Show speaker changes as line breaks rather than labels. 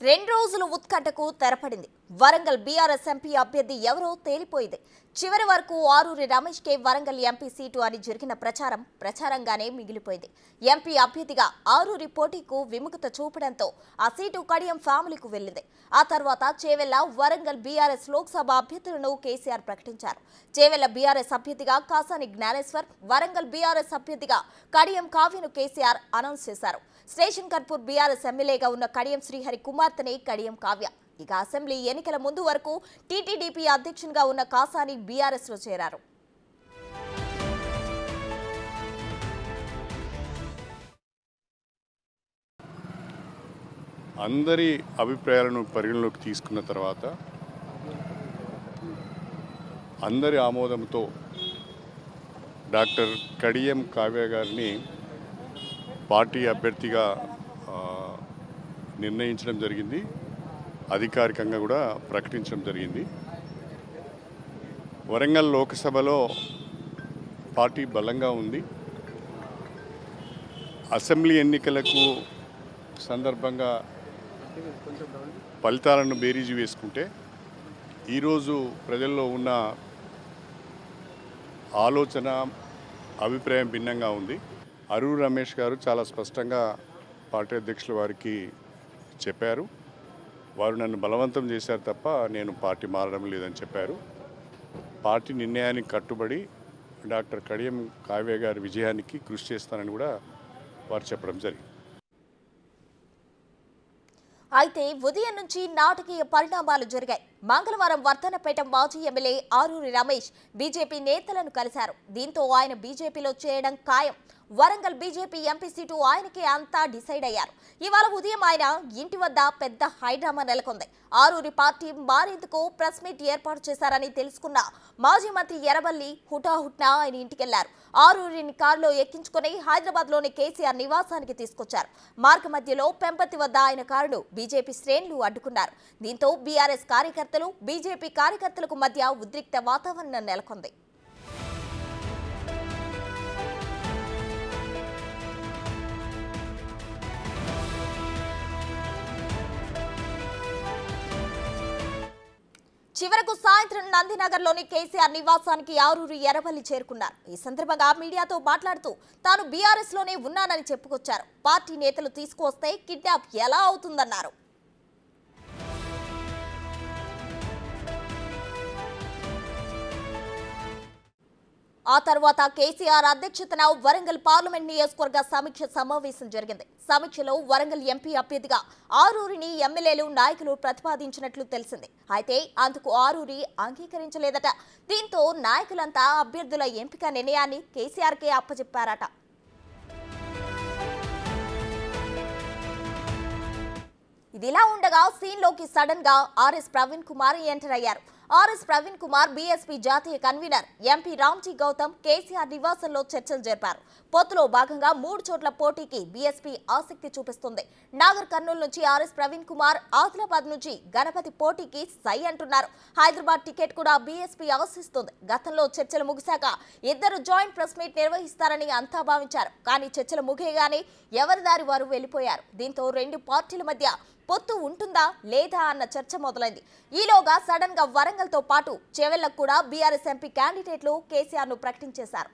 రెండు రోజుల ఉత్కంఠకు తెరపడింది. Warangal BRS MP అభ్యర్థి ఎవరో తేలిపోయింది. చివరి వరకు ఆరూరి రమేష్ కే వరంగల్ ఎంపీ సీటు అని జరిగిన ప్రచారంగానే మిగిలిపోయింది. ఎంపీ అభ్యర్థిగా ఆరూరి పోటీకు విముఖత చూపడంతో ఆ సీటు కడియం ఫ్యామిలీకు వెళ్లింది. ఆ తర్వాత చేవెళ్ల వరంగల్ బీఆర్ఎస్ లోక్సభ అభ్యర్థులను కేసీఆర్ ప్రకటించారు. చేవెళ్ల బీఆర్ఎస్ అభ్యర్థిగా కాసాని జ్ఞానేశ్వర్, వరంగల్ బీఆర్ఎస్ అభ్యర్థిగా కడియం కావ్యను కేసీఆర్ అనౌన్స్ చేశారు. స్టేషన్ కర్పూర్ బీఆర్ఎస్ ఎమ్మెల్యేగా ఉన్న కడియం శ్రీహరి కుమార్తెనే కడియం కావ్య. ఇక అసెంబ్లీ ఎన్నికల ముందు వరకు టీటీడీపీ అధ్యక్షునిగా ఉన్న కాసాని బీఆర్ఎస్ లో చేరారు.
అందరి అభిప్రాయాలను పరిగణలోకి తీసుకున్న తర్వాత అందరి ఆమోదంతో డాక్టర్ కడియం కావ్య గారిని పార్టీ అభ్యర్థిగా నిర్ణయించడం జరిగింది. అధికారికంగా కూడా ప్రకటించడం జరిగింది. వరంగల్ లోక్సభలో పార్టీ బలంగా ఉంది. అసెంబ్లీ ఎన్నికలకు సందర్భంగా ఫలితాలను బేరీజు వేసుకుంటే ఈరోజు ప్రజల్లో ఉన్న ఆలోచన అభిప్రాయం భిన్నంగా ఉంది. ఆరూరి రమేష్ గారు చాలా స్పష్టంగా పార్టీ అధ్యక్షుల వారికి చెప్పారు. వారు నన్ను బలవంతం చేశారు తప్ప నేను పార్టీ మారడం లేదని చెప్పారు. పార్టీ నిర్ణయానికి కట్టుబడి డాక్టర్ కడియం కావ్య గారి విజయానికి కృషి చేస్తానని కూడా వారు చెప్పడం జరిగింది.
అయితే ఉదయం నుంచి నాటకీయ పరిణామాలు జరిగాయి. మంగళవారం వర్ధన్నపేట మాజీ ఎమ్మెల్యే ఆరూరి రమేష్ బీజేపీ నేతలను కలిశారు. దీంతో ఆయన బీజేపీలో చేయడం ఖాయం. వరంగల్ బీజేపీ ఎంపీ సీటు ఆయనకే అంతా డిసైడ్ అయ్యారు. ఇవాళ ఉదయం ఆయన ఇంటి వద్ద పెద్ద హైడ్రామా నెలకొంది. ఆరూరి పార్టీ మారేందుకు ప్రెస్ మీట్ ఏర్పాటు చేశారని తెలుసుకున్న మాజీ మంత్రి ఎర్రబెల్లి హుటాహుట్నా ఆయన ఇంటికెళ్లారు. ఆరూరిని కారులో ఎక్కించుకుని హైదరాబాద్లోని కేసీఆర్ నివాసానికి తీసుకొచ్చారు. మార్గ మధ్యలో పెంపతి వద్ద ఆయన కారును బీజేపీ శ్రేణులు అడ్డుకున్నారు. దీంతో బీఆర్ఎస్ కార్యకర్తలు, బీజేపీ కార్యకర్తలకు మధ్య ఉద్రిక్త వాతావరణం నెలకొంది. చివరకు సాయంత్రం నందినగర్లోని కేసీఆర్ నివాసానికి ఆరూరి ఎర్రబెల్లి చేరుకున్నారు. ఈ సందర్భంగా మీడియాతో మాట్లాడుతూ తాను బీఆర్ఎస్ లోనే ఉన్నానని చెప్పుకొచ్చారు. పార్టీ నేతలు తీసుకువస్తే కిడ్నాప్ ఎలా అవుతుందన్నారు. ఆ తర్వాత కేసీఆర్ అధ్యక్షతన వరంగల్ పార్లమెంట్ నియోజకవర్గ సమీక్ష సమావేశం జరిగింది. సమీక్షలో వరంగల్ ఎంపీ అభ్యర్థిగా ఆరూరిని ఎమ్మెల్యేలు, నాయకులు ప్రతిపాదించినట్లు తెలిసింది. అయితే అందుకు ఆరూరి అంగీకరించలేదట. దీంతో నాయకులంతా అభ్యర్థుల ఎంపిక నిర్ణయాన్ని కేసీఆర్కే అప్పచెప్పారట. ఇదిలా ఉండగా సీన్లోకి సడన్ గా ఆర్ఎస్ ప్రవీణ్ కుమార్ ఎంటర్ అయ్యారు. ఆర్ఎస్ ప్రవీణ్ కుమార్ బీఎస్పీ జాతీయ కన్వీనర్ ఎంపీ రామ్జీ గౌతమ్ కేసీఆర్ నివాసంలో చర్చలు జరిపారు. పొత్తులో భాగంగా 3 చోట్ల పోటీకి బీఎస్పీ ఆసక్తి చూపిస్తుంది. నాగర్ కర్నూలు నుంచి ఆర్ఎస్ ప్రవీణ్ కుమార్, ఆదిలాబాద్ నుంచి గణపతి పోటీకి సై అంటున్నారు. హైదరాబాద్ టికెట్ కూడా బీఎస్పీ ఆశిస్తుంది. గతంలో చర్చలు ముగిశాక ఇద్దరు జాయింట్ ప్రెస్ మీట్ నిర్వహిస్తారని అంతా భావించారు. కానీ చర్చలు ముగియగానే ఎవరి దారి వారు వెళ్లిపోయారు. దీంతో రెండు పార్టీల మధ్య పొత్తు ఉంటుందా లేదా అన్న చర్చ మొదలైంది. ఈలోగా సడన్ గా వరంగల్తో పాటు చేవెళ్లకు కూడా బీఆర్ఎస్ ఎంపీ క్యాండిడేట్లు కేసీఆర్ ను ప్రకటించేశారు.